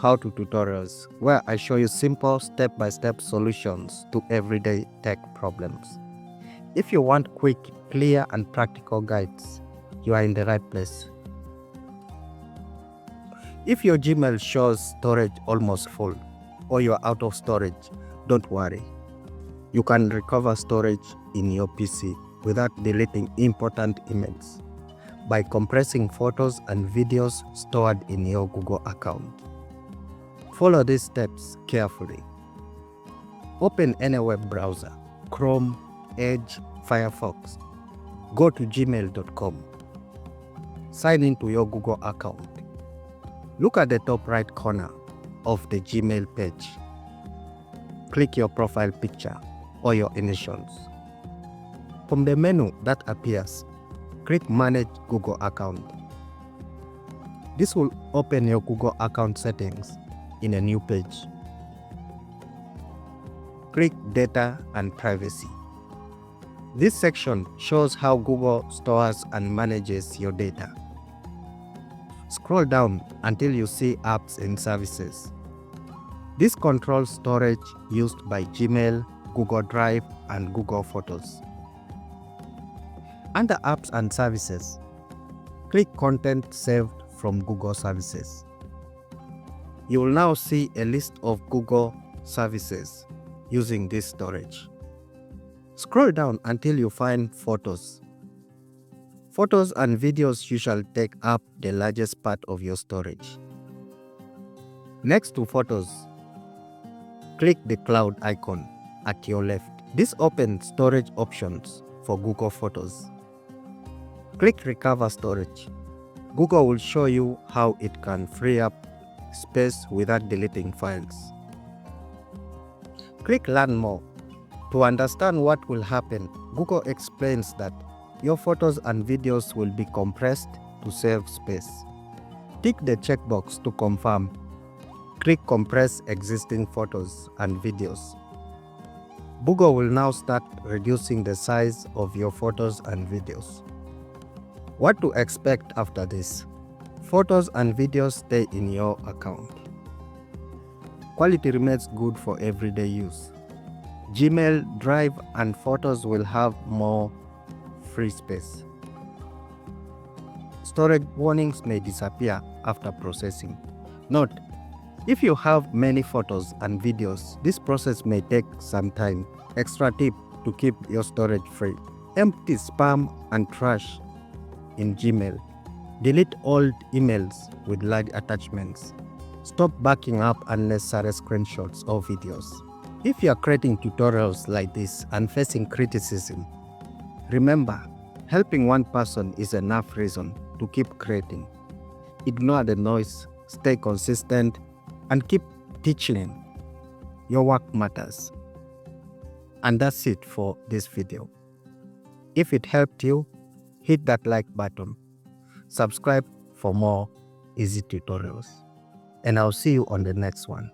How To Tutorials, where I show you simple step-by-step solutions to everyday tech problems. If you want quick, clear, and practical guides, you are in the right place. If your Gmail shows storage almost full, or you're out of storage, don't worry. You can recover storage in your PC without deleting important emails by compressing photos and videos stored in your Google account. Follow these steps carefully. Open any web browser, Chrome, Edge, Firefox. Go to gmail.com. Sign into your Google account. Look at the top right corner of the Gmail page. Click your profile picture or your initials. From the menu that appears, click Manage Google Account. This will open your Google account settings in a new page. Click Data and Privacy. This section shows how Google stores and manages your data. Scroll down until you see Apps and Services. This controls storage used by Gmail, Google Drive, and Google Photos. Under Apps and Services, click Content saved from Google Services. You will now see a list of Google services using this storage. Scroll down until you find Photos. Photos and videos usually take up the largest part of your storage. Next to Photos, click the cloud icon at your left. This opens storage options for Google Photos. Click Recover Storage. Google will show you how it can free up space without deleting files. Click Learn More. To understand what will happen, Google explains that your photos and videos will be compressed to save space. Tick the checkbox to confirm. Click Compress existing photos and videos. Google will now start reducing the size of your photos and videos. What to expect after this? Photos and videos stay in your account. Quality remains good for everyday use. Gmail, Drive, and Photos will have more free space. Storage warnings may disappear after processing. Note, if you have many photos and videos, this process may take some time. Extra tip to keep your storage free. Empty spam and trash in Gmail. Delete old emails with large attachments. Stop backing up unnecessary screenshots or videos. If you are creating tutorials like this and facing criticism, remember, helping one person is enough reason to keep creating. Ignore the noise, stay consistent, and keep teaching. Your work matters. And that's it for this video. If it helped you, hit that like button. Subscribe for more easy tutorials. And I'll see you on the next one.